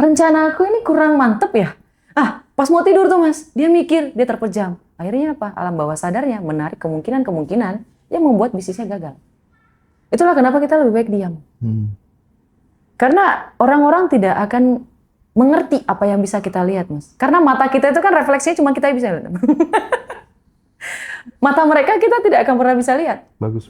rencana aku ini kurang mantep ya. Pas mau tidur tuh Mas, dia mikir, dia terpejam. Akhirnya apa? Alam bawah sadarnya menarik kemungkinan-kemungkinan yang membuat bisnisnya gagal. Itulah kenapa kita lebih baik diam. Karena orang-orang tidak akan mengerti apa yang bisa kita lihat, Mas. Karena mata kita itu kan refleksinya cuma kita bisa lihat. Mata mereka kita tidak akan pernah bisa lihat. Bagus.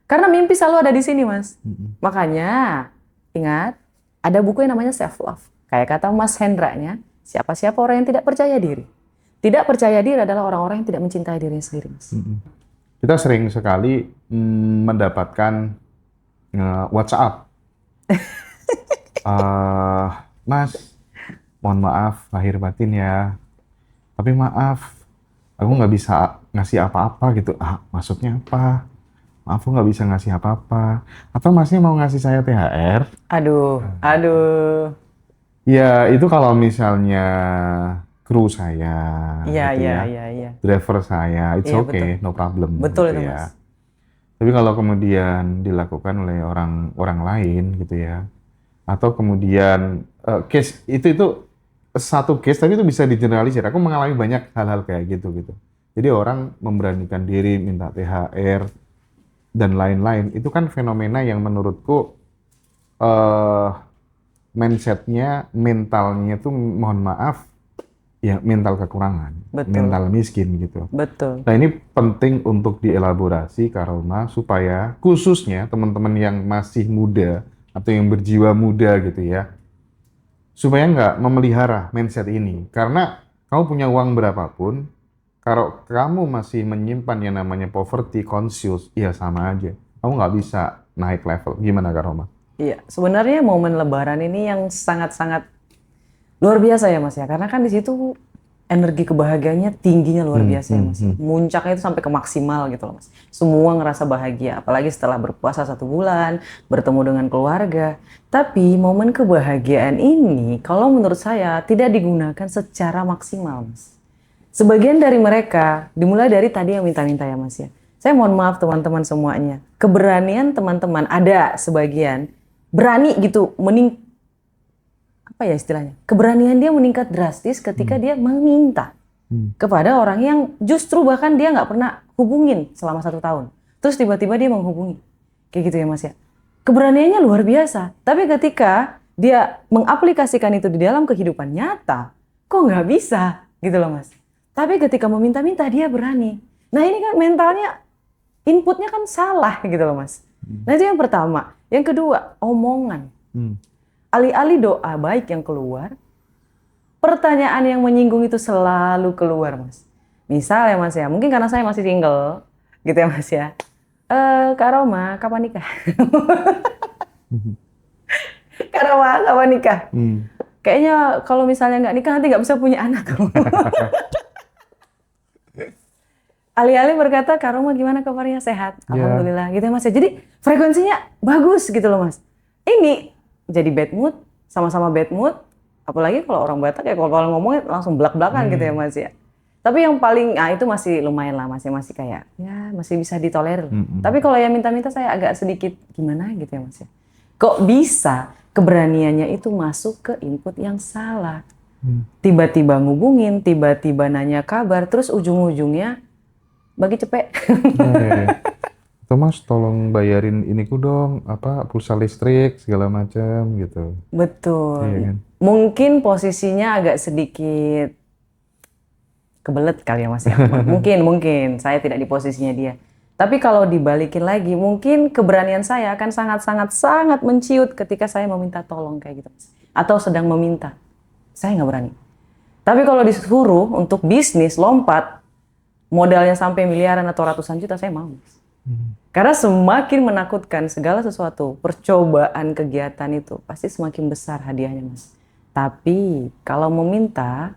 Karena mimpi selalu ada di sini, Mas. Makanya, ingat, ada buku yang namanya Self Love. Kayak kata Mas Hendra-nya, siapa-siapa orang yang tidak percaya diri. Tidak percaya diri adalah orang-orang yang tidak mencintai dirinya sendiri, Mas. Kita sering sekali mendapatkan WhatsApp. Mas, mohon maaf lahir batin ya. Tapi maaf, aku nggak bisa ngasih apa-apa gitu. Maksudnya apa? Maaf, aku nggak bisa ngasih apa-apa. Atau masnya mau ngasih saya THR? Aduh. Ya, itu kalau misalnya kru saya, Iya. driver saya, it's Iya, okay, no problem. Betul gitu itu, ya. Mas. Tapi kalau kemudian dilakukan oleh orang lain gitu ya, atau kemudian case itu satu case, tapi itu bisa digeneralisir. Aku mengalami banyak hal-hal kayak gitu. Jadi orang memberanikan diri minta THR dan lain-lain. Itu kan fenomena yang menurutku mindsetnya, mentalnya itu mohon maaf, ya mental kekurangan, Betul. mental miskin gitu. Betul. Nah ini penting untuk dielaborasi karena supaya khususnya teman-teman yang masih muda atau yang berjiwa muda gitu ya, supaya nggak memelihara mindset ini. Karena kamu punya uang berapapun, kalau kamu masih menyimpan yang namanya poverty conscious, ya sama aja. Kamu nggak bisa naik level. Gimana Kak Roma? Iya, sebenarnya momen Lebaran ini yang sangat-sangat luar biasa ya Mas ya, karena kan di situ energi kebahagiaannya tingginya luar biasa ya Mas. Muncaknya itu sampai ke maksimal gitu loh Mas. Semua ngerasa bahagia, apalagi setelah berpuasa 1 bulan, bertemu dengan keluarga. Tapi momen kebahagiaan ini, kalau menurut saya tidak digunakan secara maksimal Mas. Sebagian dari mereka, dimulai dari tadi yang minta-minta ya Mas ya. Saya mohon maaf teman-teman semuanya. Keberanian teman-teman, ada sebagian berani gitu, apa ya istilahnya? Keberanian dia meningkat drastis ketika dia meminta kepada orang yang justru bahkan dia nggak pernah hubungin selama 1 tahun. Terus tiba-tiba dia menghubungi. Kayak gitu ya Mas ya. Keberaniannya luar biasa. Tapi ketika dia mengaplikasikan itu di dalam kehidupan nyata, kok nggak bisa gitu loh Mas. Tapi ketika meminta-minta dia berani. Nah ini kan mentalnya, inputnya kan salah gitu loh Mas. Nah itu yang pertama. Yang kedua, omongan. Alih-alih doa baik yang keluar, pertanyaan yang menyinggung itu selalu keluar Mas. Misal ya Mas ya, mungkin karena saya masih single, gitu ya Mas ya. Kak Roma, kapan nikah? Kak Roma, kapan nikah? Kayaknya kalau misalnya nggak nikah nanti nggak bisa punya anak. Alih-alih berkata, Kak Roma gimana kabarnya, sehat? Alhamdulillah, gitu ya Mas ya. Jadi frekuensinya bagus gitu loh Mas. Ini jadi bad mood, sama-sama bad mood. Apalagi kalau orang Batak ya kalau ngomongnya langsung belak-belakan gitu ya Mas ya. Tapi yang paling, itu masih lumayan lah Mas ya, masih kayak, ya masih bisa ditolerir. Tapi kalau yang minta-minta saya agak sedikit gimana gitu ya Mas ya. Kok bisa keberaniannya itu masuk ke input yang salah. Tiba-tiba ngubungin, tiba-tiba nanya kabar, terus ujung-ujungnya bagi cepet. Thomas tolong bayarin iniku dong, pulsa listrik segala macam gitu. Betul. Iya kan? Mungkin posisinya agak sedikit kebelet kali ya Mas ya. Mungkin saya tidak di posisinya dia. Tapi kalau dibalikin lagi, mungkin keberanian saya akan sangat menciut ketika saya meminta tolong kayak gitu Mas. Atau sedang meminta. Saya nggak berani. Tapi kalau disuruh untuk bisnis lompat, modalnya sampai miliaran atau ratusan juta, saya mau. Karena semakin menakutkan segala sesuatu, percobaan kegiatan itu pasti semakin besar hadiahnya Mas. Tapi kalau meminta,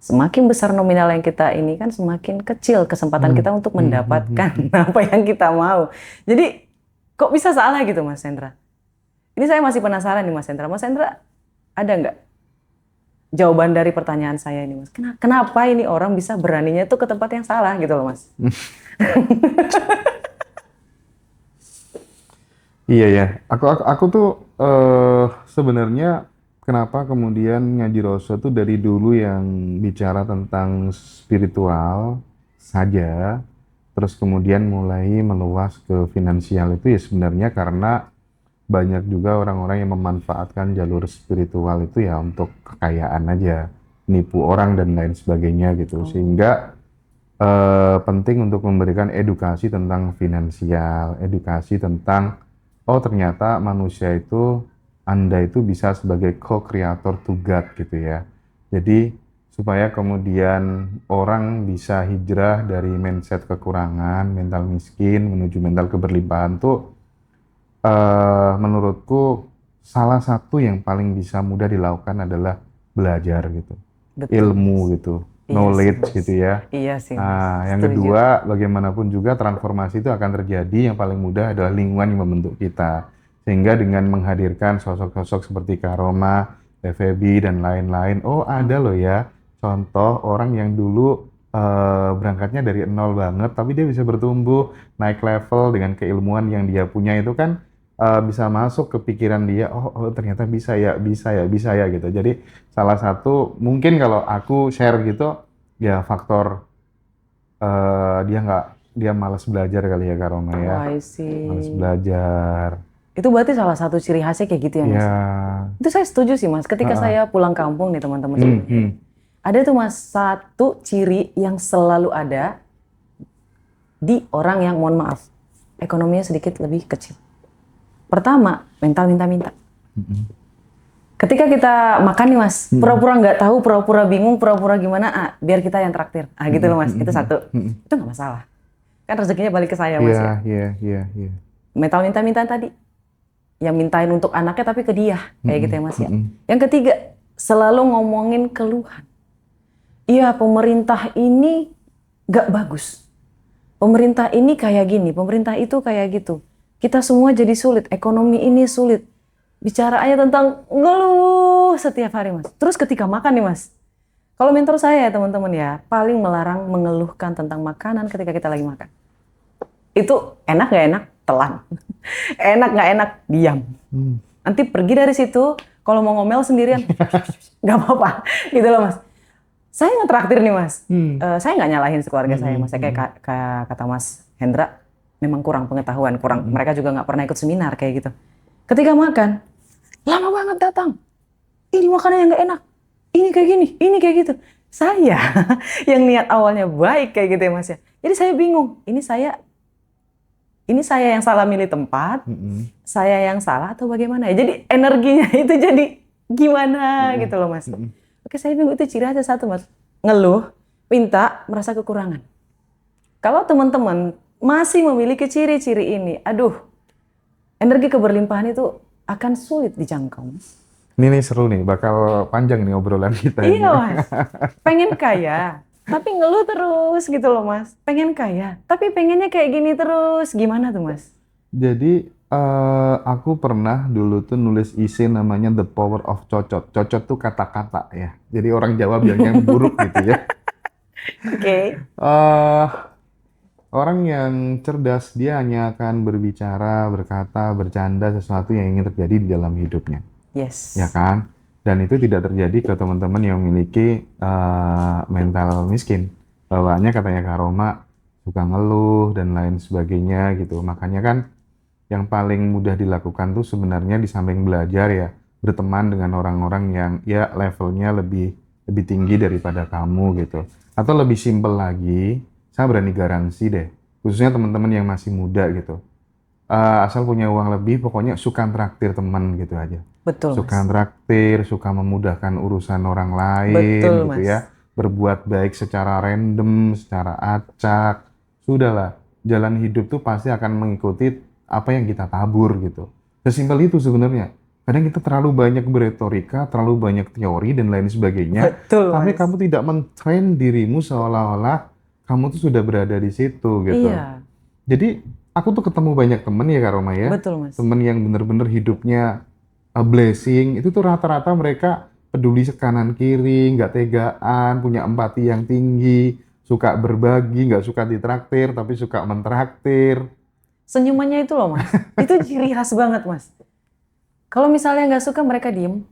semakin besar nominal yang kita ini kan semakin kecil kesempatan kita untuk mendapatkan apa yang kita mau. Jadi kok bisa salah gitu Mas Hendra? Ini saya masih penasaran nih Mas Hendra. Mas Hendra ada nggak jawaban dari pertanyaan saya ini Mas? Kenapa ini orang bisa beraninya tuh ke tempat yang salah gitu loh Mas? Iya ya, aku tuh sebenarnya kenapa kemudian Ngaji Roso tuh dari dulu yang bicara tentang spiritual saja, terus kemudian mulai meluas ke finansial itu ya sebenarnya karena banyak juga orang-orang yang memanfaatkan jalur spiritual itu ya untuk kekayaan aja, nipu orang dan lain sebagainya gitu. Sehingga penting untuk memberikan edukasi tentang finansial, edukasi tentang oh ternyata manusia itu Anda itu bisa sebagai co-creator to God gitu ya. Jadi supaya kemudian orang bisa hijrah dari mindset kekurangan, mental miskin menuju mental keberlimpahan tuh menurutku salah satu yang paling bisa mudah dilakukan adalah belajar gitu, Betul, ilmu Mas. gitu, Iya sih, knowledge Mas. gitu ya. Iya sih, Mas. Nah, yang Setuju. kedua, bagaimanapun juga transformasi itu akan terjadi. Yang paling mudah adalah lingkungan yang membentuk kita. Sehingga dengan menghadirkan sosok-sosok seperti Kak Roma, Febi, dan lain-lain, oh ada loh ya contoh orang yang dulu berangkatnya dari nol banget, tapi dia bisa bertumbuh, naik level dengan keilmuan yang dia punya itu kan bisa masuk ke pikiran dia, oh ternyata bisa ya, bisa ya gitu. Jadi salah satu mungkin kalau aku share gitu, ya faktor dia malas belajar kali ya Kak Roma ya. Wah, I Malas see. belajar. Itu berarti salah satu ciri khasnya kayak gitu ya, Mas? Ya. Itu saya setuju sih, Mas. Ketika Heeh. saya pulang kampung nih, teman-teman Hmm, semuanya. hmm. Ada tuh, Mas, satu ciri yang selalu ada di orang yang, mohon maaf, ekonominya sedikit lebih kecil. Pertama, mental minta-minta. Ketika kita makan nih, Mas, pura-pura nggak tahu, pura-pura bingung, pura-pura gimana, biar kita yang traktir. Gitu loh, Mas. Itu satu. Itu nggak masalah. Kan rezekinya balik ke saya, Mas, ya. Iya. Mental minta-minta tadi. Yang mintain untuk anaknya tapi ke dia. Kayak gitu ya, Mas, ya. Yang ketiga, selalu ngomongin keluhan. Iya, pemerintah ini nggak bagus. Pemerintah ini kayak gini, pemerintah itu kayak gitu. Kita semua jadi sulit, ekonomi ini sulit. Bicara aja tentang ngeluh setiap hari, Mas. Terus ketika makan nih, Mas. Kalau mentor saya ya teman-teman ya, paling melarang mengeluhkan tentang makanan ketika kita lagi makan. Itu enak nggak enak, telan. Enak nggak enak, diam. Nanti pergi dari situ, kalau mau ngomel sendirian, nggak apa-apa. Gitu loh, Mas. Saya ngetraktir nih, Mas. Saya nggak nyalahin keluarga saya, Mas. Kayak kata Mas Hendra, memang kurang pengetahuan, mereka juga nggak pernah ikut seminar kayak gitu. Ketika makan, lama banget datang. Ini makanan yang nggak enak. Ini kayak gini, ini kayak gitu. Saya yang niat awalnya baik kayak gitu ya, Mas ya. Jadi saya bingung. Ini saya yang salah milih tempat, saya yang salah atau bagaimana ya. Jadi energinya itu jadi gimana gitu loh, Mas. Oke, saya bingung, itu ciri khasnya satu, Mas. Ngeluh, minta, merasa kekurangan. Kalau teman-teman masih memiliki ciri-ciri ini, aduh, energi keberlimpahan itu akan sulit dijangkau. Ini nih seru nih, bakal panjang nih obrolan kita ini. Iya, Mas. Pengen kaya, tapi ngeluh terus gitu loh, Mas. Pengen kaya, tapi pengennya kayak gini terus. Gimana tuh, Mas? Jadi aku pernah dulu tuh nulis isi namanya The Power of Cocot. Cocot tuh kata-kata ya. Jadi orang Jawa bilangnya buruk gitu ya. Oke. Orang yang cerdas dia hanya akan berbicara, berkata, bercanda sesuatu yang ingin terjadi di dalam hidupnya. Yes. Ya kan? Dan itu tidak terjadi ke teman-teman yang memiliki mental miskin. Bawaannya katanya Kak Roma suka ngeluh dan lain sebagainya gitu. Makanya kan yang paling mudah dilakukan tuh sebenarnya di samping belajar ya, berteman dengan orang-orang yang ya levelnya lebih tinggi daripada kamu gitu. Atau lebih simpel lagi, saya berani garansi deh, khususnya teman-teman yang masih muda gitu. Asal punya uang lebih, pokoknya suka traktir teman gitu aja. Betul, Suka Mas. traktir, suka memudahkan urusan orang lain Betul, gitu Mas. ya. Berbuat baik secara random, secara acak. Sudahlah, jalan hidup tuh pasti akan mengikuti apa yang kita tabur gitu. Sesimpel itu sebenarnya. Kadang kita terlalu banyak beretorika, terlalu banyak teori dan lain sebagainya. Betul, Tapi Mas. kamu tidak men-train dirimu seolah-olah kamu tuh sudah berada di situ gitu. Iya, Jadi aku tuh ketemu banyak temen ya Kak Roma ya. betul, Mas. Temen yang bener-bener hidupnya a blessing. Itu tuh rata-rata mereka peduli kanan kiri, nggak tegaan, punya empati yang tinggi, suka berbagi, nggak suka ditraktir, tapi suka mentraktir. Senyumannya itu loh, Mas. Itu ciri khas banget, Mas. Kalau misalnya nggak suka, mereka diem.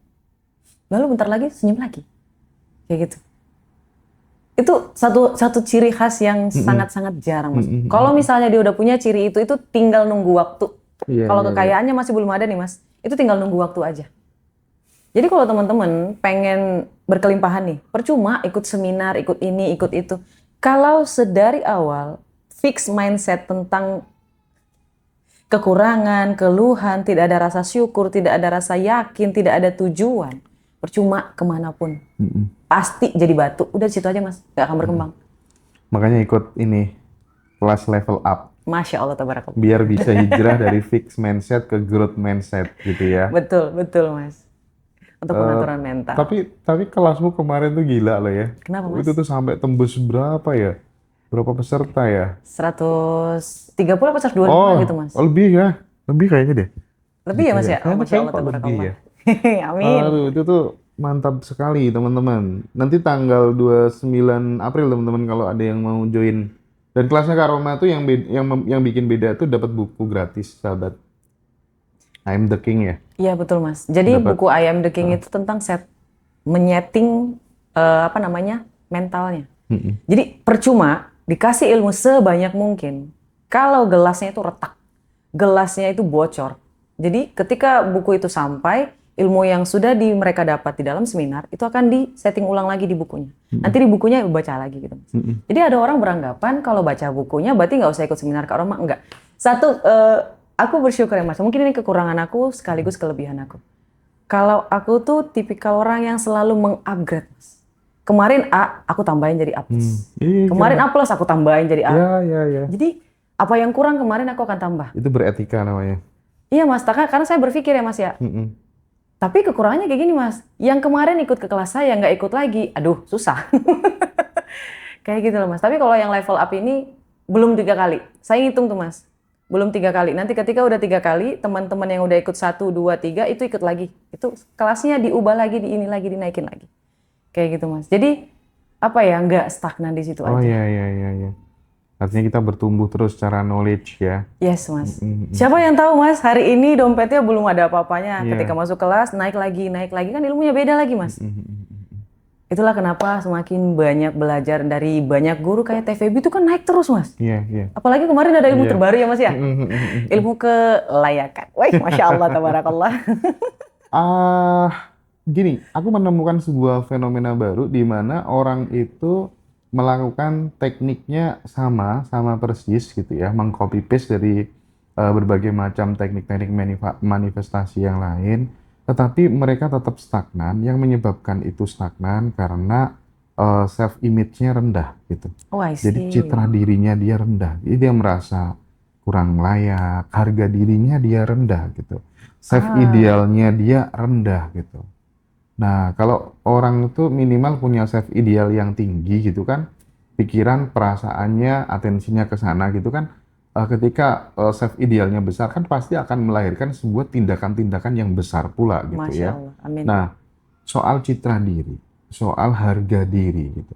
lalu bentar lagi senyum lagi. Kayak gitu. Itu satu ciri khas yang sangat-sangat jarang, Mas. Kalau misalnya dia udah punya ciri itu tinggal nunggu waktu. Iya, Kalau iya, iya. kekayaannya masih belum ada nih, Mas, itu tinggal nunggu waktu aja. Jadi kalau teman-teman pengen berkelimpahan nih, percuma ikut seminar, ikut ini, ikut itu. Kalau sedari awal fix mindset tentang kekurangan, keluhan, tidak ada rasa syukur, tidak ada rasa yakin, tidak ada tujuan, percuma kemanapun. Pasti jadi batu. Udah di situ aja, Mas. Gak akan berkembang. Makanya ikut ini kelas level up Masya Allah, tabarakallah. biar bisa hijrah dari fixed mindset ke growth mindset gitu ya. Betul, betul, Mas. Untuk pengaturan mental. Tapi kelasmu kemarin tuh gila loh ya. Kenapa, Mas? Itu tuh sampai tembus berapa ya? Berapa peserta ya? 130 apa 125 Oh, gitu, Mas. lebih ya. Lebih kayaknya deh. Lebih ya, Mas ya? Oh, Kayaknya Masya Allah, kok lebih tabarakallah. ya. Amin. Aduh, itu tuh mantap sekali teman-teman. Nanti tanggal 29 April teman-teman kalau ada yang mau join. Dan kelasnya Kak Roma tuh yang bikin beda tuh dapat buku gratis, sahabat. I'm the King ya. Iya, betul, Mas. Jadi Dapat. buku I Am the King itu tentang menyeting mentalnya. Jadi percuma dikasih ilmu sebanyak mungkin kalau gelasnya itu retak, gelasnya itu bocor. Jadi ketika buku itu sampai, ilmu yang sudah mereka dapat di dalam seminar itu akan di-setting ulang lagi di bukunya. Nanti di bukunya baca lagi gitu, Mas. Jadi ada orang beranggapan kalau baca bukunya berarti nggak usah ikut seminar Kak Roma. Enggak. Satu, aku bersyukur ya, Mas. Mungkin ini kekurangan aku sekaligus kelebihan aku. Kalau aku tuh tipikal orang yang selalu mengupgrade, Mas. Kemarin A, aku tambahin jadi A+. Kemarin A+, aku tambahin jadi A. Ya. Jadi apa yang kurang kemarin aku akan tambah. Itu beretika namanya. Iya, Mas. Karena saya berpikir ya, Mas ya. Tapi kekurangannya kayak gini, Mas. Yang kemarin ikut ke kelas saya nggak ikut lagi. Aduh, susah. Kayak gitu loh, Mas. Tapi kalau yang level up ini belum 3 kali. Saya ngitung tuh, Mas. Belum 3 kali. Nanti ketika udah 3 kali, teman-teman yang udah ikut 1, 2, 3 itu ikut lagi. Itu kelasnya diubah lagi, dinaikin lagi. Kayak gitu, Mas. Jadi apa ya, nggak stagnan di situ Oh aja. iya. Artinya kita bertumbuh terus secara knowledge ya. Yes, Mas. Siapa yang tahu, Mas, hari ini dompetnya belum ada apa-apanya. Iya. Ketika masuk kelas, naik lagi kan ilmunya beda lagi, Mas. Itulah kenapa semakin banyak belajar dari banyak guru kayak TVB itu kan naik terus, Mas. Iya. Apalagi kemarin ada ilmu Iya. terbaru ya, Mas ya. Ilmu kelayakan. Wah, Masya Allah, tabarakallah. Gini, aku menemukan sebuah fenomena baru di mana orang itu melakukan tekniknya sama persis gitu ya, mengcopy paste dari berbagai macam teknik-teknik manifestasi yang lain, tetapi mereka tetap stagnan. Yang menyebabkan itu stagnan karena self image-nya rendah gitu. Oh, I Jadi see. citra dirinya dia rendah. Jadi dia merasa kurang layak, harga dirinya dia rendah gitu. Self idealnya dia rendah gitu. Nah, kalau orang itu minimal punya self ideal yang tinggi gitu kan, pikiran, perasaannya, atensinya ke sana gitu kan, ketika self idealnya besar kan pasti akan melahirkan sebuah tindakan-tindakan yang besar pula gitu Masya ya. Allah. Amin. Nah, soal citra diri, soal harga diri gitu.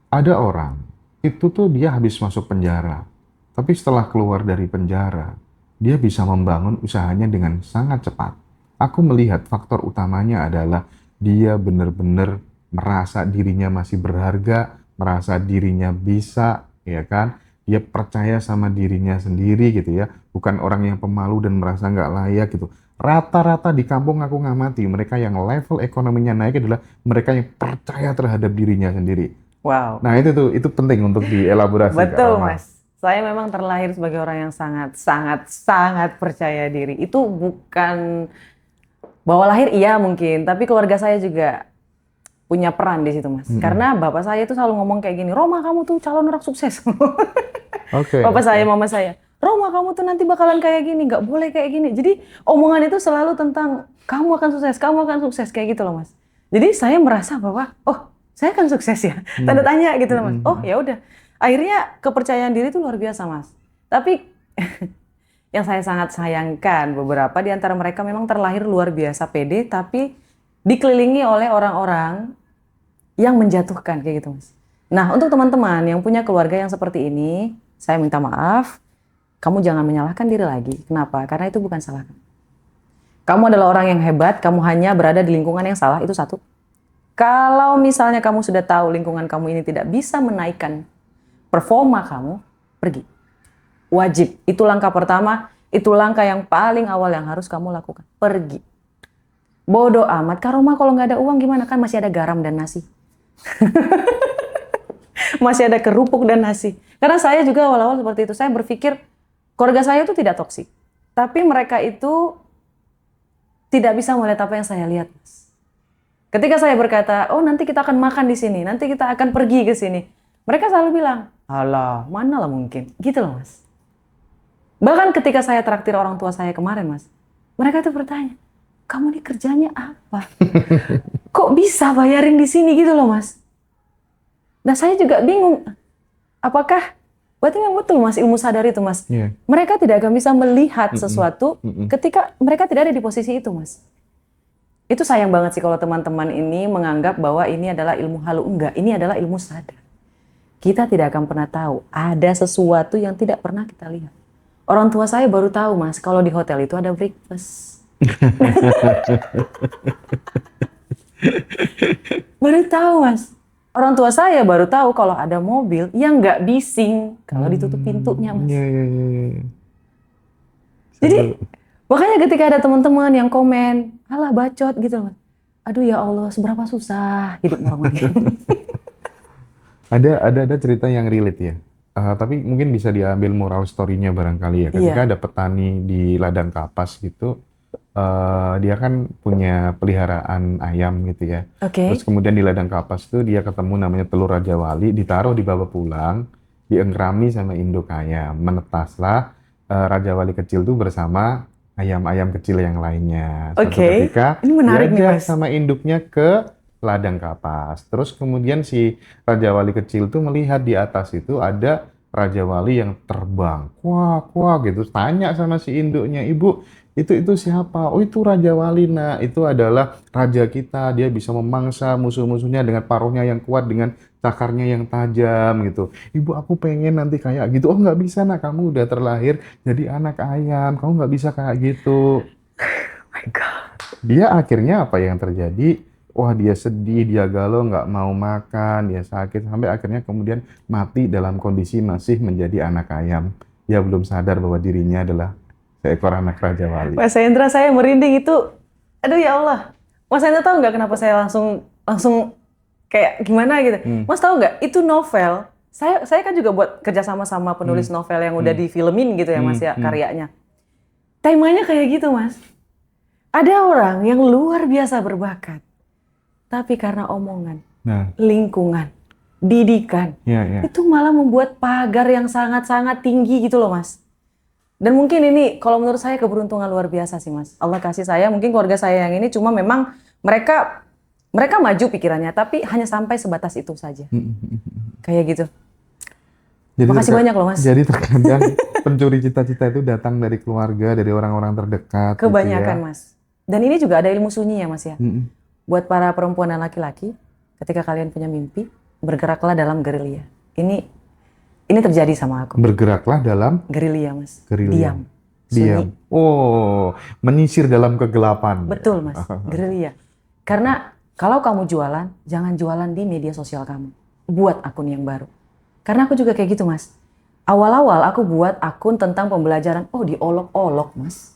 Ada orang, itu tuh dia habis masuk penjara, tapi setelah keluar dari penjara, dia bisa membangun usahanya dengan sangat cepat. Aku melihat faktor utamanya adalah dia benar-benar merasa dirinya masih berharga, merasa dirinya bisa, ya kan? Dia percaya sama dirinya sendiri gitu ya, bukan orang yang pemalu dan merasa nggak layak gitu. Rata-rata di kampung aku ngamati, mereka yang level ekonominya naik adalah mereka yang percaya terhadap dirinya sendiri. Wow. Nah itu penting untuk dielaborasi. Kak Betul, Roma. Mas. Saya memang terlahir sebagai orang yang sangat percaya diri. Itu bukan bawa lahir, iya mungkin, tapi keluarga saya juga punya peran di situ, Mas. Karena bapak saya itu selalu ngomong kayak gini, Roma kamu tuh calon orang sukses. Oke. Bapak saya, mama saya, Roma kamu tuh nanti bakalan kayak gini, nggak boleh kayak gini. Jadi omongan itu selalu tentang kamu akan sukses kayak gitu loh, Mas. Jadi saya merasa bahwa oh saya akan sukses ya, tanda tanya gitu loh, Mas. Oh ya udah, akhirnya kepercayaan diri itu luar biasa, Mas. Tapi yang saya sangat sayangkan beberapa di antara mereka memang terlahir luar biasa pede, tapi dikelilingi oleh orang-orang yang menjatuhkan kayak gitu, Mas. Nah, untuk teman-teman yang punya keluarga yang seperti ini, saya minta maaf, kamu jangan menyalahkan diri lagi. Kenapa? Karena itu bukan salah kamu. Kamu adalah orang yang hebat, kamu hanya berada di lingkungan yang salah, itu satu. Kalau misalnya kamu sudah tahu lingkungan kamu ini tidak bisa menaikkan performa kamu, pergi. Wajib, itu langkah pertama, itu langkah yang paling awal yang harus kamu lakukan. Pergi. Bodoh amat, Karoma kalau nggak ada uang gimana? Kan masih ada garam dan nasi. Masih ada kerupuk dan nasi. Karena saya juga awal-awal seperti itu. Saya berpikir keluarga saya itu tidak toksik. Tapi mereka itu tidak bisa melihat apa yang saya lihat, Mas. Ketika saya berkata, oh nanti kita akan makan di sini, nanti kita akan pergi ke sini. Mereka selalu bilang, alah, mana lah mungkin. Gitu loh, Mas. Bahkan ketika saya traktir orang tua saya kemarin, Mas. Mereka tuh bertanya, kamu ini kerjanya apa? Kok bisa bayarin di sini gitu loh, Mas. Nah saya juga bingung, apakah berarti memang betul Mas ilmu sadar itu Mas. Yeah. Mereka tidak akan bisa melihat sesuatu ketika mereka tidak ada di posisi itu Mas. Itu sayang banget sih kalau teman-teman ini menganggap bahwa ini adalah ilmu halu. Enggak, ini adalah ilmu sadar. Kita tidak akan pernah tahu ada sesuatu yang tidak pernah kita lihat. Orang tua saya baru tahu Mas, kalau di hotel itu ada breakfast. Baru tahu Mas. Orang tua saya baru tahu kalau ada mobil yang nggak bising kalau ditutup pintunya, Mas. Iya. Jadi, makanya ketika ada teman-teman yang komen, alah bacot gitu loh. Aduh ya Allah, seberapa susah hidup orang lain. Ada cerita yang relate ya. Tapi mungkin bisa diambil moral story-nya barangkali ya. Ketika ada petani di ladang kapas gitu, dia kan punya peliharaan ayam gitu ya. Terus kemudian di ladang kapas tuh dia ketemu namanya telur Raja Wali, ditaruh dibawa pulang, diengkrami sama induk ayam. Menetaslah Raja Wali kecil tuh bersama ayam-ayam kecil yang lainnya. Suatu ketika ini menarik nih Mas. Sama induknya ke ladang kapas. Terus kemudian si Raja Wali kecil tuh melihat di atas itu ada Raja Wali yang terbang. Kuah gitu. Tanya sama si induknya, "Ibu, itu siapa?" "Oh, itu Raja Wali, Nak. Itu adalah raja kita. Dia bisa memangsa musuh-musuhnya dengan paruhnya yang kuat, dengan cakarnya yang tajam gitu. Ibu, aku pengen nanti kayak gitu." "Oh, nggak bisa, Nak. Kamu udah terlahir jadi anak ayam. Kamu nggak bisa kayak gitu." Oh my God. Dia akhirnya apa yang terjadi? Wah, dia sedih, dia galau, nggak mau makan, dia sakit, sampai akhirnya kemudian mati dalam kondisi masih menjadi anak ayam. Dia belum sadar bahwa dirinya adalah seekor anak Raja Wali. Mas Hendra, saya merinding itu. Aduh ya Allah. Mas Hendra tahu nggak kenapa saya langsung kayak gimana gitu? Mas tahu nggak? Itu novel. Saya kan juga buat kerjasama sama penulis novel yang udah difilmin gitu ya Mas ya karyanya. Temanya kayak gitu Mas. Ada orang yang luar biasa berbakat. Tapi karena omongan, lingkungan, didikan, itu malah membuat pagar yang sangat-sangat tinggi gitu loh Mas. Dan mungkin ini kalau menurut saya keberuntungan luar biasa sih Mas. Allah kasih saya, mungkin keluarga saya yang ini cuma memang mereka maju pikirannya, tapi hanya sampai sebatas itu saja. Kayak gitu. Jadi makasih banyak loh Mas. Jadi terkadang pencuri cita-cita itu datang dari keluarga, dari orang-orang terdekat. Kebanyakan gitu ya. Mas. Dan ini juga ada ilmu sunyi ya Mas ya. Buat para perempuan dan laki-laki, ketika kalian punya mimpi, bergeraklah dalam gerilya. Ini terjadi sama aku. Bergeraklah dalam gerilya Mas. Gerilya. Diam. Oh, menyisir dalam kegelapan. Betul Mas, gerilya. Karena kalau kamu jualan, jangan jualan di media sosial kamu. Buat akun yang baru. Karena aku juga kayak gitu Mas. Awal-awal aku buat akun tentang pembelajaran, diolok-olok Mas.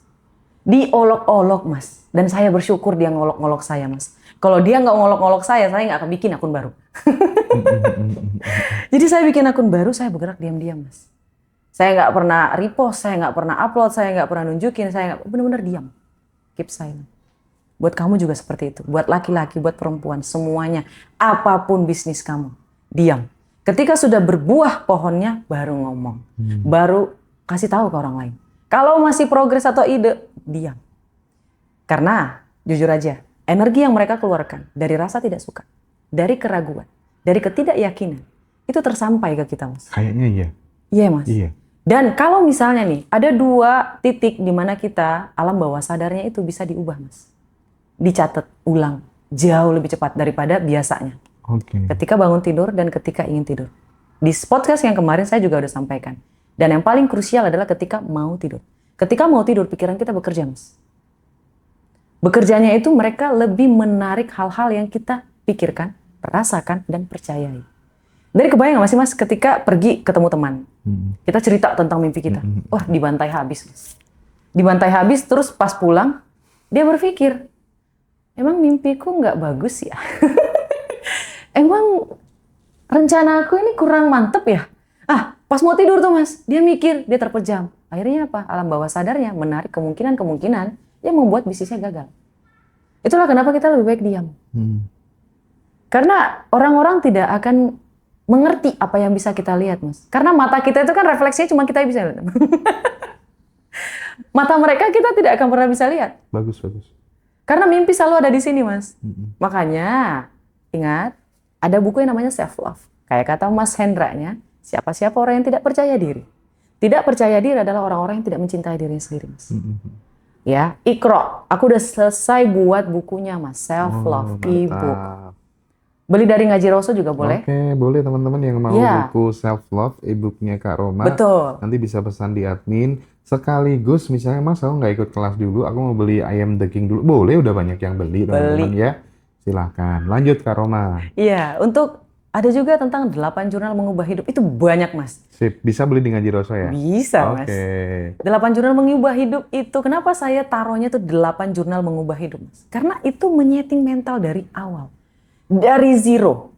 Diolok-olok Mas. Dan saya bersyukur dia ngolok-ngolok saya Mas. Kalau dia nggak ngolok-ngolok saya nggak akan bikin akun baru. Jadi saya bikin akun baru, saya bergerak diam-diam Mas. Saya nggak pernah repost, saya nggak pernah upload, saya nggak pernah nunjukin, saya nggak, benar-benar diam. Keep silent. Buat kamu juga seperti itu. Buat laki-laki, buat perempuan, semuanya. Apapun bisnis kamu, diam. Ketika sudah berbuah pohonnya, baru ngomong. Baru kasih tahu ke orang lain. Kalau masih progres atau ide, diam. Karena, jujur aja, energi yang mereka keluarkan dari rasa tidak suka, dari keraguan, dari ketidakyakinan, itu tersampai ke kita Mas. Kayaknya iya. Iya Mas. Iya. Dan kalau misalnya nih, ada 2 titik di mana kita, alam bawah sadarnya itu bisa diubah Mas. Dicatat ulang, jauh lebih cepat daripada biasanya. Ketika bangun tidur dan ketika ingin tidur. Di podcast yang kemarin saya juga udah sampaikan. Dan yang paling krusial adalah ketika mau tidur. Ketika mau tidur, pikiran kita bekerja Mas. Bekerjanya itu mereka lebih menarik hal-hal yang kita pikirkan, rasakan, dan percayai. Dari kebayang nggak mas ketika pergi ketemu teman, kita cerita tentang mimpi kita, wah dibantai habis mas. Dibantai habis terus pas pulang, dia berpikir, emang mimpiku nggak bagus ya? Emang rencana aku ini kurang mantep ya? Pas mau tidur tuh mas, dia mikir, dia terpejam. Akhirnya apa? Alam bawah sadarnya menarik kemungkinan-kemungkinan yang membuat bisnisnya gagal. Itulah kenapa kita lebih baik diam. Karena orang-orang tidak akan mengerti apa yang bisa kita lihat, mas. Karena mata kita itu kan refleksinya cuma kita bisa lihat. Mata mereka kita tidak akan pernah bisa lihat. Bagus. Karena mimpi selalu ada di sini, mas. Makanya, ingat, ada buku yang namanya Self Love. Kayak kata Mas Hendra-nya, siapa-siapa orang yang tidak percaya diri. Tidak percaya diri adalah orang-orang yang tidak mencintai dirinya sendiri, mas. Ya, Iqra. Aku udah selesai buat bukunya, mas. Self Love e-book. Beli dari Ngaji Roso juga boleh. Oke, boleh teman-teman yang mau buku Self Love e-booknya Kak Roma. Betul. Nanti bisa pesan di admin. Sekaligus misalnya mas, aku nggak ikut kelas dulu, aku mau beli ayam The King dulu. Boleh, udah banyak yang beli teman-teman ya. Silahkan. Lanjut Kak Roma. Iya, untuk ada juga tentang 8 jurnal mengubah hidup. Itu banyak mas. Sip, bisa beli di Ngaji Roso ya? Bisa mas. 8 jurnal mengubah hidup itu, kenapa saya taruhnya tuh 8 jurnal mengubah hidup mas? Karena itu menyeting mental dari awal. Dari zero.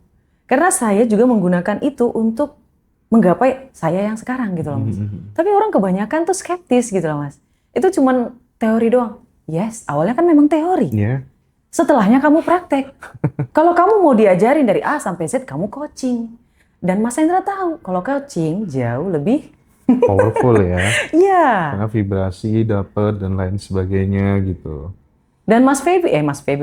Karena saya juga menggunakan itu untuk menggapai saya yang sekarang gitu loh mas. Tapi orang kebanyakan tuh skeptis gitu loh mas. Itu cuman teori doang. Yes, awalnya kan memang teori. Yeah. Setelahnya kamu praktek. Kalau kamu mau diajarin dari A sampai Z, kamu coaching. Dan Mas Hendra tahu, kalau coaching jauh lebih powerful ya. Iya. Karena vibrasi dapat dan lain sebagainya gitu. Dan Mas Feby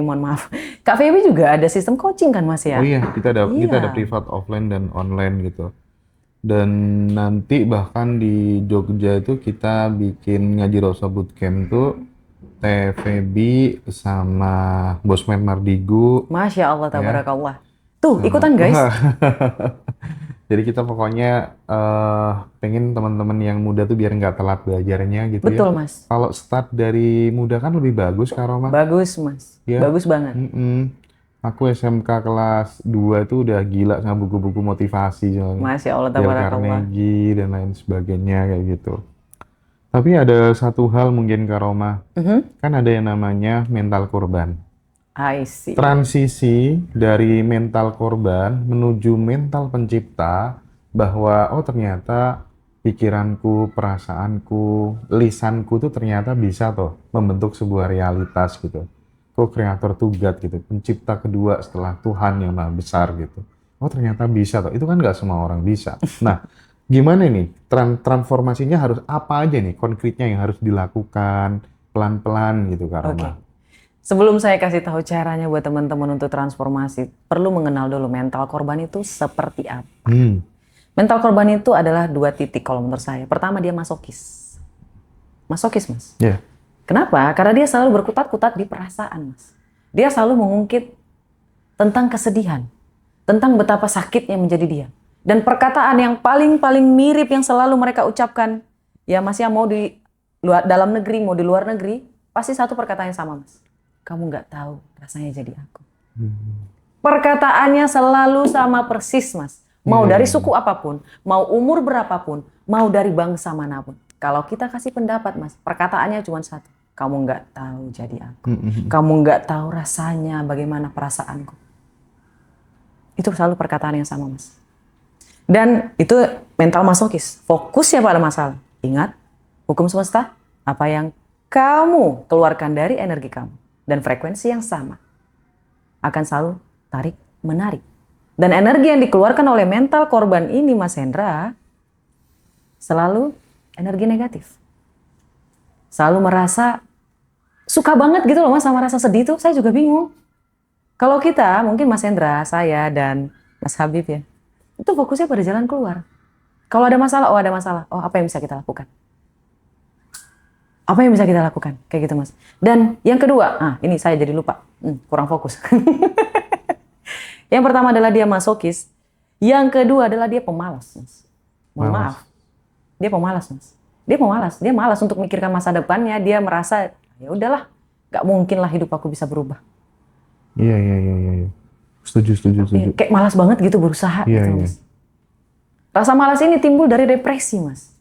mohon maaf. Kak Feby juga ada sistem coaching kan Mas ya? Oh iya, kita ada privat offline dan online gitu. Dan nanti bahkan di Jogja itu kita bikin Ngaji Roso Bootcamp tuh TVB sama Bosman Mardigu. Masya Allah, tabarakallah. Tuh, ikutan guys. Jadi kita pokoknya pengen teman-teman yang muda tuh biar nggak telat belajarnya gitu. Betul, ya. Mas. Kalau start dari muda kan lebih bagus, Kak Roma. Bagus, Mas. Ya. Bagus banget. Aku SMK kelas 2 tuh udah gila sama buku-buku motivasi. Masya Allah, Dale tabarakallah. Carnegie dan lain sebagainya kayak gitu. Tapi ada satu hal mungkin Kak Roma. Kan ada yang namanya mental korban. I see. Transisi dari mental korban menuju mental pencipta, bahwa oh ternyata pikiranku, perasaanku, lisanku tuh ternyata bisa toh membentuk sebuah realitas gitu. Co-creator to God gitu, pencipta kedua setelah Tuhan yang Maha Besar gitu. Oh ternyata bisa toh, itu kan nggak semua orang bisa. Nah, gimana nih transformasinya, harus apa aja nih konkretnya yang harus dilakukan pelan-pelan gitu Kak Roma? Sebelum saya kasih tahu caranya buat teman-teman untuk transformasi, perlu mengenal dulu mental korban itu seperti apa. Mental korban itu adalah 2 titik kalau menurut saya. Pertama, dia masokis. Masokis, Mas. Yeah. Kenapa? Karena dia selalu berkutat-kutat di perasaan, Mas. Dia selalu mengungkit tentang kesedihan, tentang betapa sakitnya menjadi dia. Dan perkataan yang paling mirip yang selalu mereka ucapkan, ya Mas ya, mau di dalam negeri, mau di luar negeri, pasti satu perkataan yang sama, Mas. Kamu nggak tahu rasanya jadi aku. Perkataannya selalu sama persis, Mas. Mau dari suku apapun, mau umur berapapun, mau dari bangsa manapun. Kalau kita kasih pendapat, Mas, perkataannya cuma satu. Kamu nggak tahu jadi aku. Kamu nggak tahu rasanya bagaimana perasaanku. Itu selalu perkataan yang sama, Mas. Dan itu mental masokis. Fokusnya pada masalah. Ingat, hukum semesta, apa yang kamu keluarkan dari energi kamu dan frekuensi yang sama akan selalu tarik-menarik. Dan energi yang dikeluarkan oleh mental korban ini, Mas Hendra, selalu energi negatif. Selalu merasa suka banget gitu loh Mas sama rasa sedih tuh, saya juga bingung. Kalau kita, mungkin Mas Hendra, saya, dan Mas Habib ya, itu fokusnya pada jalan keluar. Kalau ada masalah, oh ada masalah, oh apa yang bisa kita lakukan? Apa yang bisa kita lakukan? Kayak gitu Mas. Dan yang kedua, ini saya jadi lupa, kurang fokus. Yang pertama adalah dia masokis, yang kedua adalah dia pemalas, Mas. Mohon maaf, dia pemalas, Mas. Dia pemalas, dia malas untuk mikirkan masa depannya, dia merasa ya udahlah, Gak mungkin lah hidup aku bisa berubah. Iya. Setuju. Iya, kayak malas banget gitu berusaha Iya, gitu iya. Mas. Rasa malas ini timbul dari depresi Mas.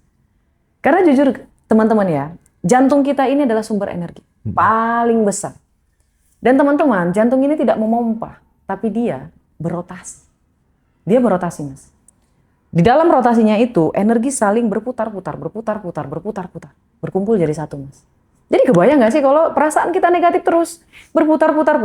Karena jujur teman-teman ya, jantung kita ini adalah sumber energi paling besar. Dan teman-teman, jantung ini tidak memompa, tapi dia berotasi. Dia berotasi Mas. Di dalam rotasinya itu, energi saling berputar-putar, berkumpul jadi satu Mas. Jadi kebayang nggak sih kalau perasaan kita negatif terus berputar-putar,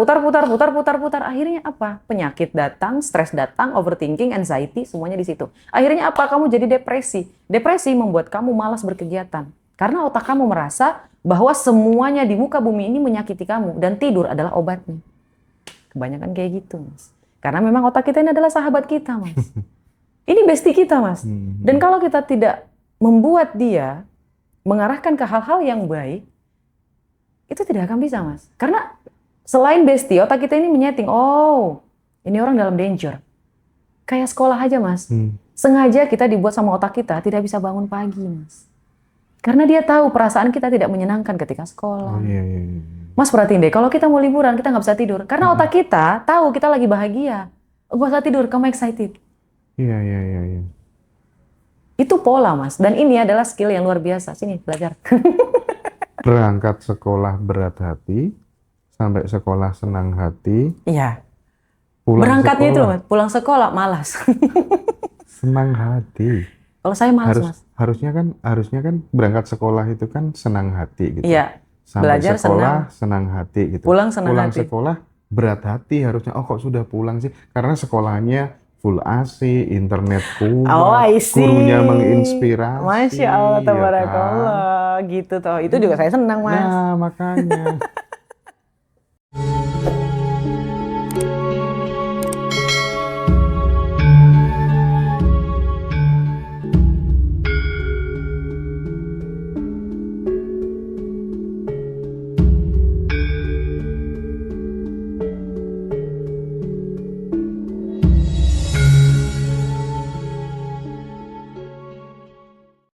akhirnya apa? Penyakit datang, stres datang, overthinking, anxiety, semuanya di situ. Akhirnya apa? Kamu jadi depresi. Depresi membuat kamu malas berkegiatan. Karena otak kamu merasa bahwa semuanya di muka bumi ini menyakiti kamu dan tidur adalah obatnya. Kebanyakan kayak gitu, Mas. Karena memang otak kita ini adalah sahabat kita, Mas. Ini bestie kita, Mas. Dan kalau kita tidak membuat dia mengarahkan ke hal-hal yang baik, itu tidak akan bisa, Mas. Karena selain bestie, otak kita ini menyeting, oh, ini orang dalam danger. Kayak sekolah aja, Mas. Sengaja kita dibuat sama otak kita tidak bisa bangun pagi, Mas. Karena dia tahu perasaan kita tidak menyenangkan ketika sekolah. Iya. Mas perhatiin deh, kalau kita mau liburan, kita nggak bisa tidur. Karena otak kita tahu kita lagi bahagia. Gak usah tidur, kamu excited. Iya. Itu pola, Mas. Dan ini adalah skill yang luar biasa. Sini, belajar. Berangkat sekolah berat hati, sampai sekolah senang hati. Iya. Pulang Berangkatnya itu, sekolah Mas. Pulang sekolah, malas. senang hati. Kalau saya malas, Mas. Harusnya kan berangkat sekolah itu kan senang hati gitu. Iya. Sampai Belajar sekolah senang hati gitu. Pulang senang hati. Sekolah berat hati harusnya. Oh kok sudah pulang sih? Karena sekolahnya full AC, internet kuat, Oh, I see. gurunya menginspirasi. Masya Allah, ya tabarakallah. Gitu toh. Itu juga saya senang, Mas. Nah makanya.